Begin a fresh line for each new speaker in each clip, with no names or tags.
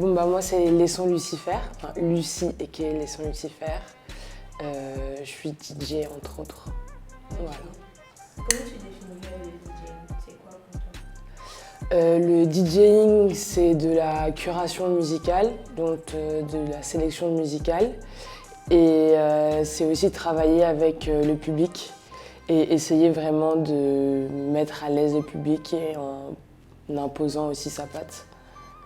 Moi c'est les sons Lucifer, enfin Lucie et qui est les sons Lucifer. Je suis DJ entre autres. Voilà.
Comment tu définirais le DJing? C'est quoi pour toi?
Le DJing c'est de la curation musicale, donc de la sélection musicale. Et c'est aussi travailler avec le public et essayer vraiment de mettre à l'aise le public et en imposant aussi sa patte.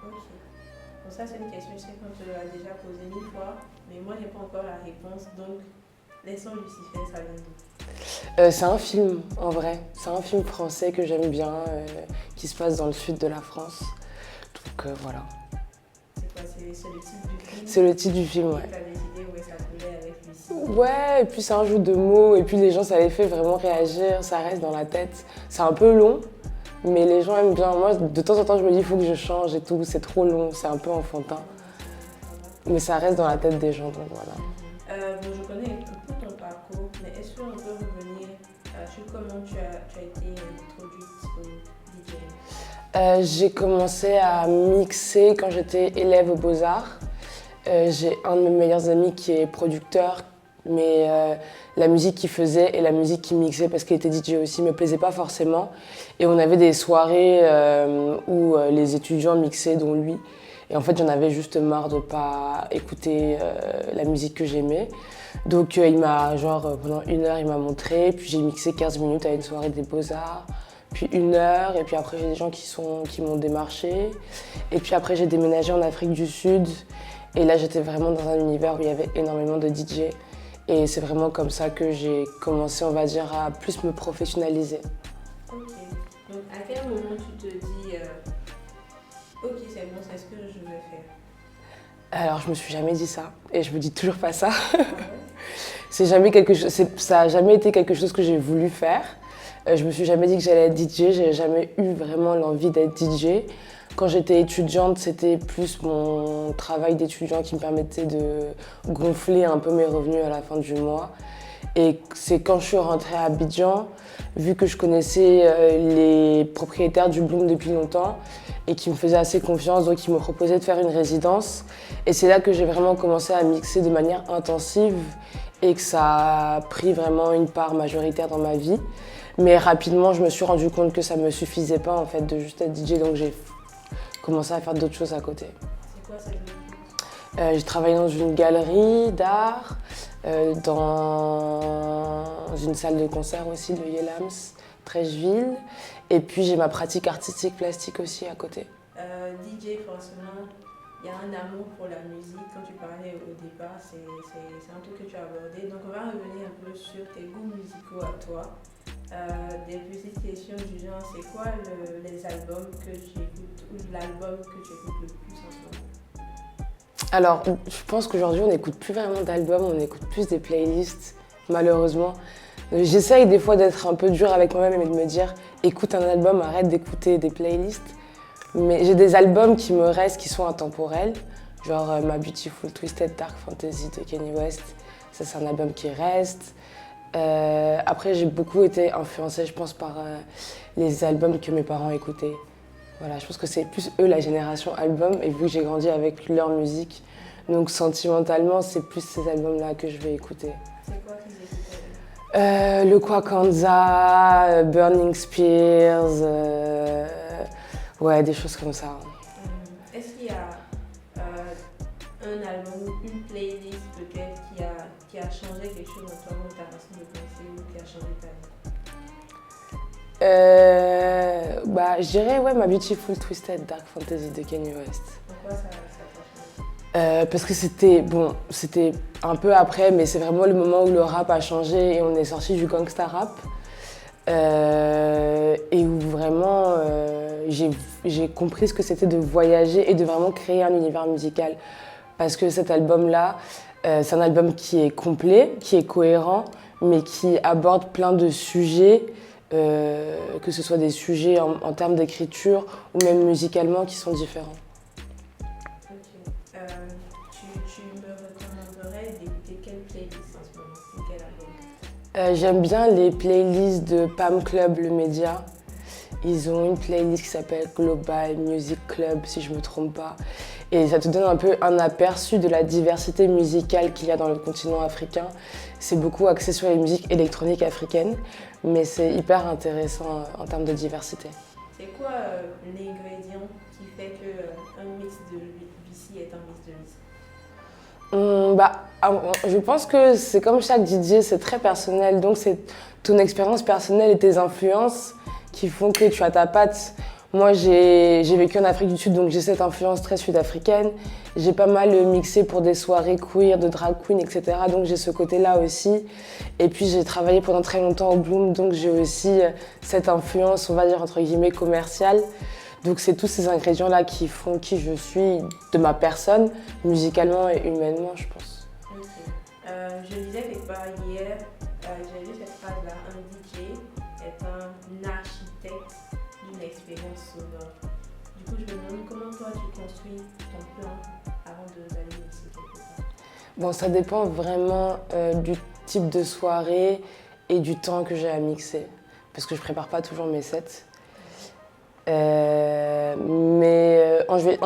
Ok. Bon, ça, c'est une question, je sais qu'on te l'a déjà posée 1000 fois, mais moi, j'ai pas encore la réponse. Donc, les sons Lucifer, ça vient d'où?
C'est un film, en vrai. C'est un film français que j'aime bien, qui se passe dans le sud de la France. Donc voilà.
C'est quoi? C'est le titre du film?
C'est le titre du film, ouais.
Tu as décidé où ça coulait avec Lucie?
Ouais, et puis c'est un jeu de mots, et puis les gens, ça les fait vraiment réagir, ça reste dans la tête. C'est un peu long, mais les gens aiment bien. Moi, de temps en temps, je me dis, il faut que je change et tout, c'est trop long, c'est un peu enfantin. Mais ça reste dans la tête des gens, donc voilà.
Je connais un peu ton parcours, mais est-ce qu'on peut revenir sur comment tu as été introduite au DJing?
J'ai commencé à mixer quand j'étais élève aux Beaux-Arts. J'ai un de mes meilleurs amis qui est producteur, mais la musique qu'il faisait et la musique qu'il mixait, parce qu'il était DJ aussi, me plaisait pas forcément. Et on avait des soirées où les étudiants mixaient, dont lui. Et en fait, j'en avais juste marre de pas écouter la musique que j'aimais. Donc il m'a, pendant 1 heure, il m'a montré, puis j'ai mixé 15 minutes à une soirée des Beaux-Arts. Puis 1 heure, et puis après j'ai des gens qui m'ont démarché. Et puis après j'ai déménagé en Afrique du Sud. Et là j'étais vraiment dans un univers où il y avait énormément de DJ. Et c'est vraiment comme ça que j'ai commencé, on va dire, à plus me professionnaliser.
Ok. Donc à quel moment tu te dis ok, c'est bon, c'est ce que je veux faire?
Alors je me suis jamais dit ça. Et je me dis toujours pas ça.
Ah ouais?
Ça a jamais été quelque chose que j'ai voulu faire. Je me suis jamais dit que j'allais être DJ, j'ai jamais eu vraiment l'envie d'être DJ. Quand j'étais étudiante, c'était plus mon travail d'étudiant qui me permettait de gonfler un peu mes revenus à la fin du mois. Et c'est quand je suis rentrée à Abidjan, vu que je connaissais les propriétaires du Bloom depuis longtemps et qui me faisaient assez confiance, donc ils me proposaient de faire une résidence. Et c'est là que j'ai vraiment commencé à mixer de manière intensive et que ça a pris vraiment une part majoritaire dans ma vie. Mais rapidement, je me suis rendu compte que ça me suffisait pas en fait de juste être DJ, donc j'ai commencé à faire d'autres choses à côté.
C'est quoi cette vie?
J'ai travaillé dans une galerie d'art, dans une salle de concert aussi de Yelams, Trècheville. Et puis j'ai ma pratique artistique plastique aussi à côté.
DJ, forcément, il y a un amour pour la musique. Quand tu parlais au départ, c'est un truc que tu as abordé. Donc on va revenir un peu sur tes goûts musicaux à toi. Des petites questions du genre, c'est quoi les albums que tu écoutes ou l'album que tu écoutes le plus en ce moment?
Alors, je pense qu'aujourd'hui, on n'écoute plus vraiment d'albums, on écoute plus des playlists, malheureusement. J'essaye des fois d'être un peu dure avec moi-même et de me dire, écoute un album, arrête d'écouter des playlists. Mais j'ai des albums qui me restent, qui sont intemporels, genre My Beautiful Twisted Dark Fantasy de Kanye West. Ça, c'est un album qui reste. Après, j'ai beaucoup été influencée, je pense, par les albums que mes parents écoutaient. Voilà, je pense que c'est plus eux la génération album, et vu que j'ai grandi avec leur musique, donc sentimentalement, c'est plus ces albums-là que je vais écouter.
C'est quoi qu'ils écoutaient?
Le Kwakanza, Burning Spears, ouais, des choses comme ça.
Est-ce qu'il y a un album ou une playlist peut-être qui a changé quelque chose dans toi, ou ta façon de penser, ou qui a changé ta vie?
Je dirais ouais, My Beautiful Twisted Dark Fantasy de Kanye West.
Pourquoi ça t'a changé?
Parce que c'était un peu après, mais c'est vraiment le moment où le rap a changé et on est sorti du gangsta rap. Et où vraiment j'ai compris ce que c'était de voyager et de vraiment créer un univers musical. Parce que cet album-là, c'est un album qui est complet, qui est cohérent, mais qui aborde plein de sujets, que ce soit des sujets en termes d'écriture ou même musicalement qui sont différents.
Ok. Tu me recommanderais d'écouter quelle playlist en ce moment, ou quel album?
J'aime bien les playlists de Pam Club, le média. Ils ont une playlist qui s'appelle Global Music Club, si je ne me trompe pas. Et ça te donne un peu un aperçu de la diversité musicale qu'il y a dans le continent africain. C'est beaucoup axé sur les musiques électroniques africaines, mais c'est hyper intéressant en termes de diversité.
C'est quoi l'ingrédient qui fait qu'un mix de BC est un mix de mix?
Je pense que c'est comme chaque DJ, c'est très personnel. Donc c'est ton expérience personnelle et tes influences qui font que tu as ta patte. Moi, j'ai vécu en Afrique du Sud, donc j'ai cette influence très sud-africaine. J'ai pas mal mixé pour des soirées queer, de drag queen, etc. Donc j'ai ce côté-là aussi. Et puis j'ai travaillé pendant très longtemps au Bloom, donc j'ai aussi cette influence, on va dire entre guillemets, commerciale. Donc c'est tous ces ingrédients-là qui font qui je suis, de ma personne, musicalement et humainement, je pense.
Ok. Je disais quelque part hier, j'ai vu cette phrase-là, un DJ est un architecte d'une expérience sonore. Du coup, je me demande comment toi tu construis ton plan avant d'aller mixer quelque part.
Bon, ça dépend vraiment du type de soirée et du temps que j'ai à mixer, parce que je prépare pas toujours mes sets. En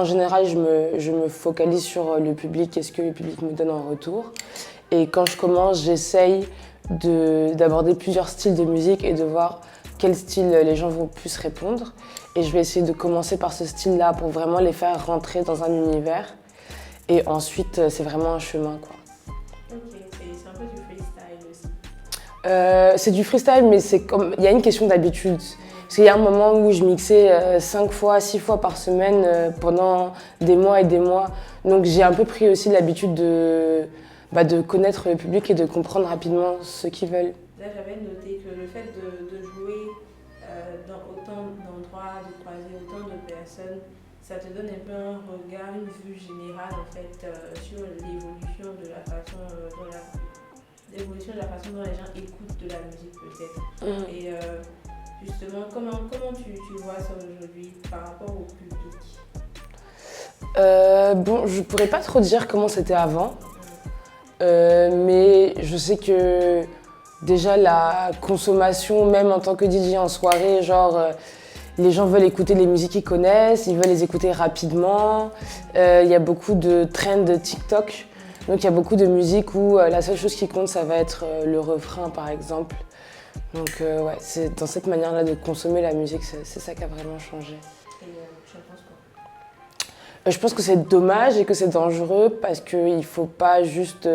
général, je me focalise sur le public et ce que le public me donne en retour. Et quand je commence, j'essaye d'aborder plusieurs styles de musique et de voir quel style les gens vont plus répondre. Et je vais essayer de commencer par ce style-là pour vraiment les faire rentrer dans un univers. Et ensuite, c'est vraiment un chemin, quoi.
Ok, c'est un peu du freestyle aussi.
C'est du freestyle, mais il y a une question d'habitude. Parce qu'il y a un moment où je mixais 5 fois, 6 fois par semaine pendant des mois et des mois. Donc j'ai un peu pris aussi l'habitude de connaître le public et de comprendre rapidement ce qu'ils veulent.
Là, j'avais noté que le fait de jouer dans autant d'endroits, de croiser autant de personnes, ça te donne un peu un regard, une vue générale en fait sur l'évolution de la façon dont les gens écoutent de la musique peut-être. Et justement, comment tu vois ça aujourd'hui par rapport au public?
Je pourrais pas trop dire comment c'était avant, mais je sais que déjà la consommation, même en tant que DJ en soirée, les gens veulent écouter les musiques qu'ils connaissent, ils veulent les écouter rapidement. Il y a beaucoup de trends de TikTok, donc il y a beaucoup de musique où la seule chose qui compte, ça va être le refrain par exemple. Donc ouais, c'est dans cette manière-là de consommer la musique, c'est ça qui a vraiment changé.
Et tu en penses quoi?
Je pense que c'est dommage et que c'est dangereux parce qu'il faut pas juste...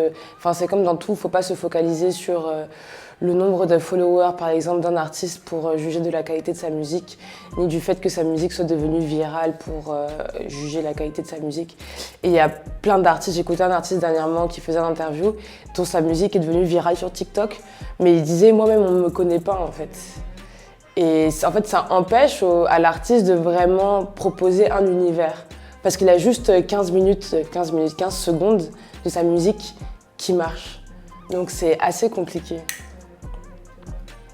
c'est comme dans tout, il faut pas se focaliser sur le nombre de followers, par exemple, d'un artiste pour juger de la qualité de sa musique, ni du fait que sa musique soit devenue virale pour juger la qualité de sa musique. Et il y a plein d'artistes, j'écoutais un artiste dernièrement qui faisait une interview dont sa musique est devenue virale sur TikTok, mais il disait « moi-même, on ne me connaît pas en fait ». Et en fait, ça empêche à l'artiste de vraiment proposer un univers. Parce qu'il a juste 15 secondes de sa musique qui marche. Donc c'est assez compliqué.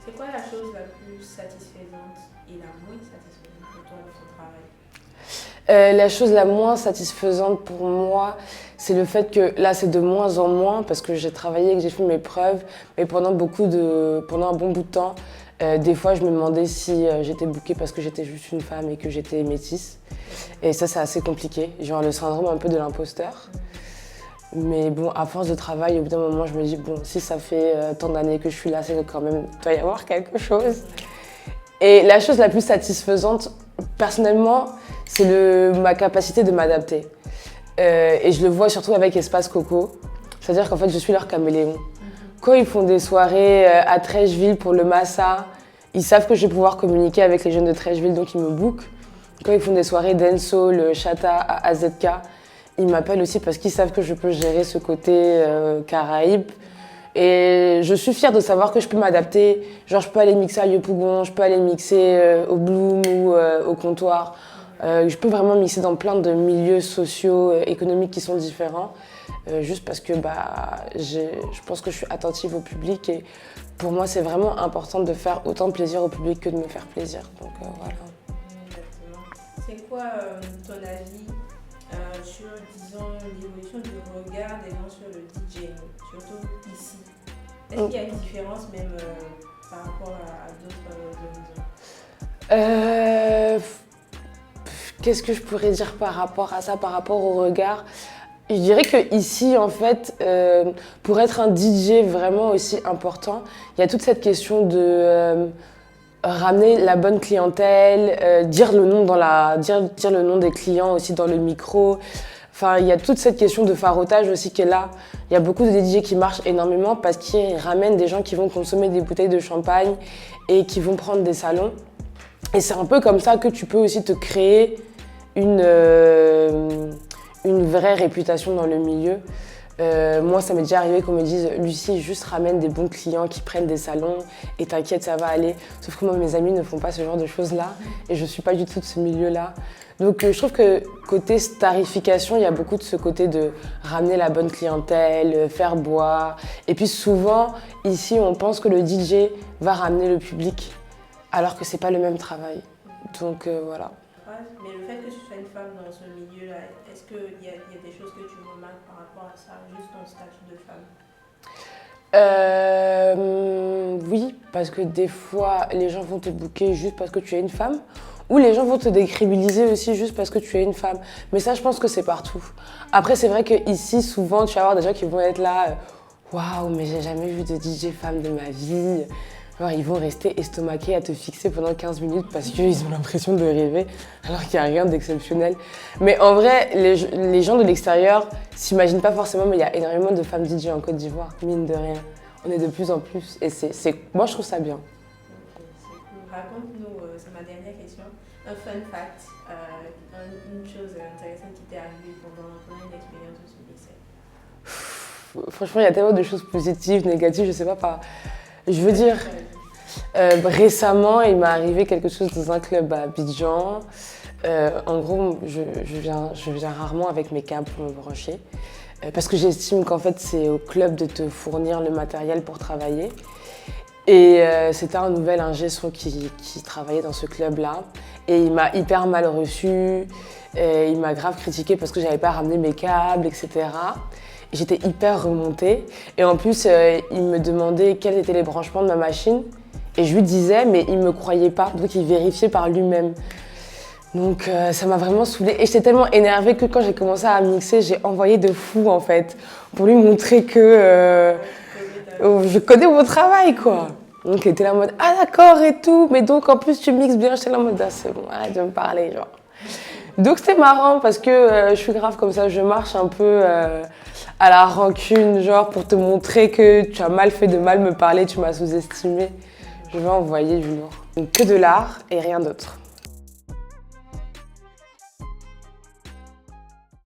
C'est quoi la chose la plus satisfaisante et la moins satisfaisante pour toi dans ton travail?
La chose la moins satisfaisante pour moi, c'est le fait que là c'est de moins en moins parce que j'ai travaillé et que j'ai fait mes preuves, mais pendant un bon bout de temps, des fois je me demandais si j'étais bookée parce que j'étais juste une femme et que j'étais métisse. Et ça c'est assez compliqué, genre le syndrome un peu de l'imposteur. Mais bon, à force de travail, au bout d'un moment, je me dis, bon, si ça fait tant d'années que je suis là, c'est que quand même, il doit y avoir quelque chose. Et la chose la plus satisfaisante, personnellement, c'est ma capacité de m'adapter. Et je le vois surtout avec Espace Coco. C'est-à-dire qu'en fait, je suis leur caméléon. Quand ils font des soirées à Trècheville pour le Massa, ils savent que je vais pouvoir communiquer avec les jeunes de Trècheville, donc ils me bookent. Quand ils font des soirées dancehall, chata à AZK, ils m'appellent aussi parce qu'ils savent que je peux gérer ce côté Caraïbes. Et je suis fière de savoir que je peux m'adapter. Genre, je peux aller mixer à Yopougon, je peux aller mixer au Bloom ou au comptoir. Je peux vraiment mixer dans plein de milieux sociaux, économiques qui sont différents. Juste parce que je pense que je suis attentive au public. Et pour moi, c'est vraiment important de faire autant de plaisir au public que de me faire plaisir. Donc voilà.
Exactement. C'est quoi ton avis sur, disons, l'évolution du regard des gens sur le DJing, surtout ici? Est-ce qu'il y a une différence même par rapport à d'autres horizons?
Qu'est-ce que je pourrais dire par rapport à ça, par rapport au regard? Je dirais que ici, en fait, pour être un DJ vraiment aussi important, il y a toute cette question de ramener la bonne clientèle, dire le nom dire le nom des clients aussi dans le micro. Enfin, il y a toute cette question de farotage aussi qui est là. Il y a beaucoup de DJ qui marchent énormément parce qu'ils ramènent des gens qui vont consommer des bouteilles de champagne et qui vont prendre des salons. Et c'est un peu comme ça que tu peux aussi te créer une vraie réputation dans le milieu. Moi, ça m'est déjà arrivé qu'on me dise « Lucie, juste ramène des bons clients qui prennent des salons et t'inquiète, ça va aller ». Sauf que moi, mes amis ne font pas ce genre de choses-là et je ne suis pas du tout de ce milieu-là. Donc je trouve que côté starification, il y a beaucoup de ce côté de ramener la bonne clientèle, faire boire. Et puis souvent, ici, on pense que le DJ va ramener le public alors que c'est pas le même travail. Donc voilà.
Mais le fait que tu sois une femme dans ce milieu-là, est-ce qu'il y a des choses que tu remarques par rapport à ça, juste ton statut de femme?
Oui, parce que des fois, les gens vont te booker juste parce que tu es une femme, ou les gens vont te décrédibiliser aussi juste parce que tu es une femme. Mais ça, je pense que c'est partout. Après, c'est vrai qu'ici, souvent, tu vas avoir des gens qui vont être là, waouh, mais j'ai jamais vu de DJ femme de ma vie. Alors, ils vont rester estomaqués à te fixer pendant 15 minutes parce qu'ils ont l'impression de rêver, alors qu'il n'y a rien d'exceptionnel. Mais en vrai, les gens de l'extérieur s'imaginent pas forcément, mais il y a énormément de femmes DJ en Côte d'Ivoire, mine de rien. On est de plus en plus, et moi je trouve ça bien.
Ok, c'est cool. Raconte-nous, c'est ma dernière question, un fun fact, une chose intéressante qui t'est arrivée pendant une expérience de ce mixer.
Franchement, il y a tellement de choses positives, négatives, je sais pas. Je veux dire, récemment, il m'est arrivé quelque chose dans un club à Abidjan. En gros, je viens rarement avec mes câbles pour me brancher. Parce que j'estime qu'en fait, c'est au club de te fournir le matériel pour travailler. Et c'était un nouvel ingé son qui travaillait dans ce club-là. Et il m'a hyper mal reçu. Il m'a grave critiqué parce que j'avais pas ramené mes câbles, etc. J'étais hyper remontée et en plus, il me demandait quels étaient les branchements de ma machine et je lui disais, mais il me croyait pas, donc il vérifiait par lui-même. Donc ça m'a vraiment saoulée et j'étais tellement énervée que quand j'ai commencé à mixer, j'ai envoyé de fou en fait pour lui montrer que je connais mon travail quoi. Donc il était là en mode, ah d'accord et tout, mais donc en plus tu mixes bien, j'étais là en mode, ah c'est bon, arrête de me parler genre. Donc c'était marrant parce que je suis grave comme ça, je marche un peu à la rancune, genre pour te montrer que tu as mal fait de mal me parler, tu m'as sous-estimé. Je vais envoyer du lourd. Donc que de l'art et rien d'autre.